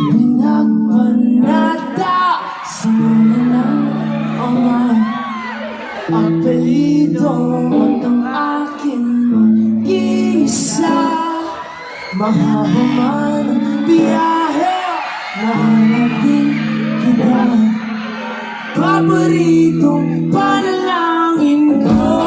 Pinagpanata sa mga ama, apelido at ang aking mag-iisa. Mahaba man ang biyahe, nahanap din kita. Paboritong panalangin ko.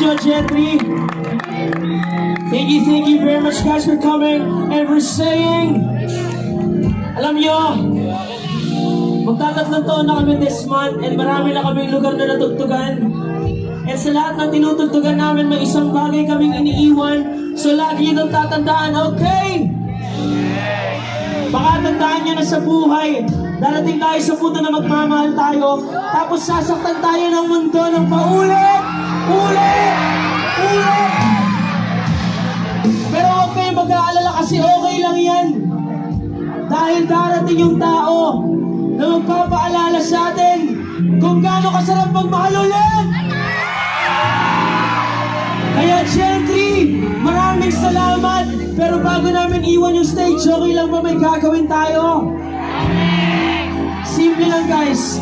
you, Gentry. Thank you very much guys for coming and for saying. Alam nyo, magtatatlong taon na kami this month and marami na kaming lugar na natugtugan. And sa lahat ng tinutugtugan namin, may isang bagay kaming iniiwan. So lagi nyo nang tatandaan, okay? Baka tandaan nyo na sa buhay, darating tayo sa punto na magmamahal tayo, tapos sasaktan tayo ng mundo ng paulit, ulit, ulit. Pero huwag kayong mag-aalala kasi okay lang yan. Dahil darating yung tao na magpapaalala sa atin kung gaano kasarap magmahal ulit. Kaya Gentry, maraming salamat. Pero bago namin iwan yung stage, okay lang ba may gagawin tayo? Simple lang guys.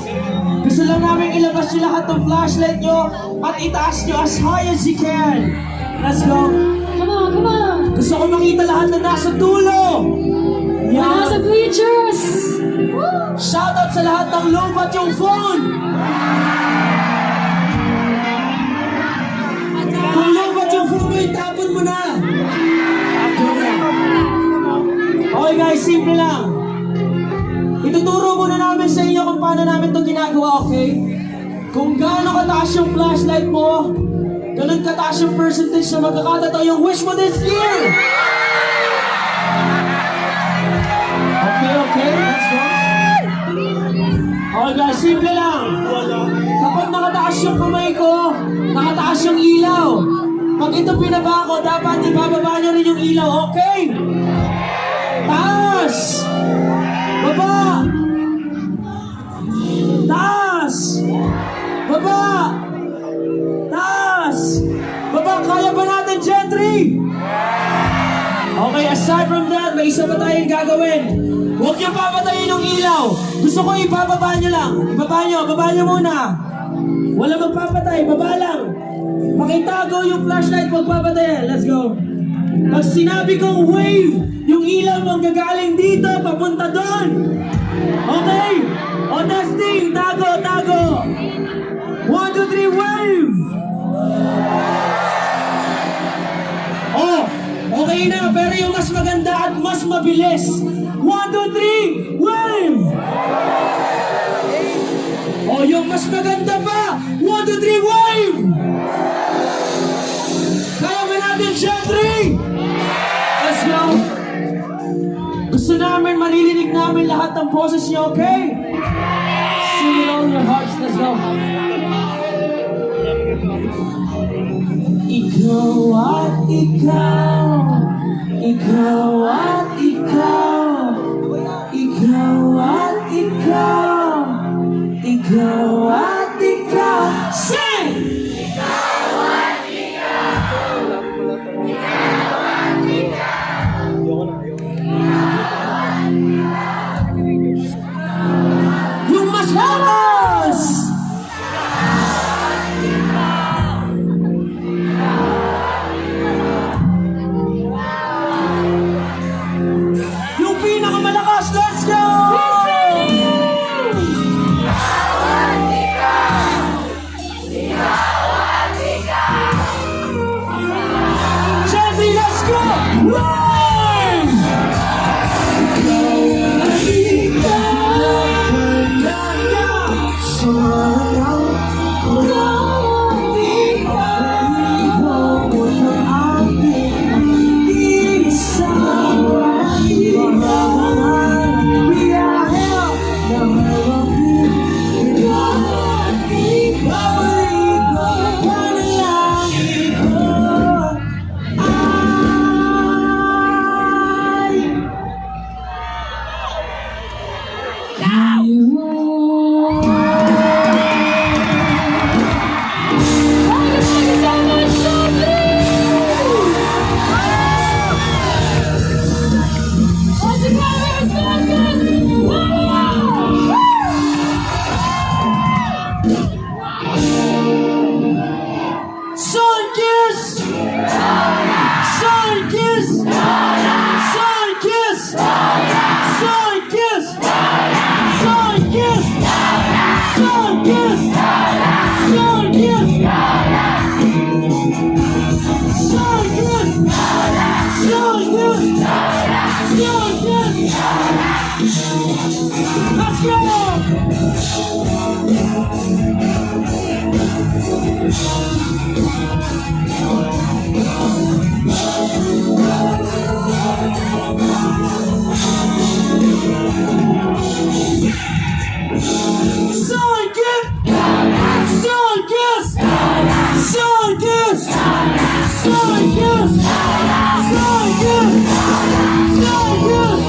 Gusto lang namin ilabas nyo lahat ng flashlight nyo at itaas nyo as high as you can. Let's go. Come on, come on! Gusto ko makita lahat na nasa dulo. Nasa Yan. bleachers! Shoutout sa lahat ng lobat yung phone. Kung lobat yung phone mo, itapon mo na. Okay guys, simple lang. Ituturo muna namin sa inyo kung paano namin ito ginagawa, okay? Kung gaano kataas yung flashlight mo, ganun kataas yung percentage na magkakatataw yung wish mo this year! Okay, let's go. Okay guys, simple lang. Kapag nakataas yung kamay ko, nakataas yung ilaw. Pag ito pinaba ko, dapat ibababa nyo rin yung ilaw, okay? Taas! Baba! Taas! Baba! Taas! Baba! Kaya ba natin, Gentry? Okay, aside from that, may isa pa tayong gagawin. Huwag niyo papatayin yung ilaw. Gusto ko ibababa niyo lang. Baba niyo muna. Wala magpapatay, baba lang. Pakitago yung flashlight, huwag papatayin. Let's go. Pag sinabi kong wave, yung ilaw mong gagaling dito, papunta doon. Okay? O testing, tago. 1, 2, 3, wave! Oh, okay na, pero yung mas maganda at mas mabilis. 1, 2, 3, wave! Oh, yung mas maganda pa. 1, 2, 3, wave! Kaya ba natin, Gentry? Let's go! Gusto namin, maririnig namin lahat ng boses niyo, okay? Sing it all in your hearts, let's go! Ikaw at ikaw, ikaw at ikaw, ikaw at ikaw, ikaw at ikaw, sing! Yung mas lakas! Yung pinakamalakas, let's go! Gentry, let's go! Run! We Let's go! Someone give! Someone give! Someone give! Someone give! Someone give! Someone give!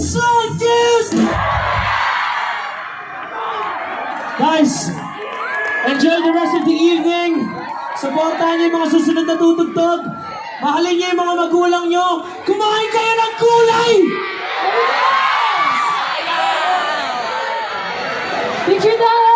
Someone gives! Guys, enjoy the rest of the evening. Supportahan niyo yung mga susunod na tutugtog. Mahalin niyo yung mga magulang niyo. Kumain kayo ng gulay! Picture tayo!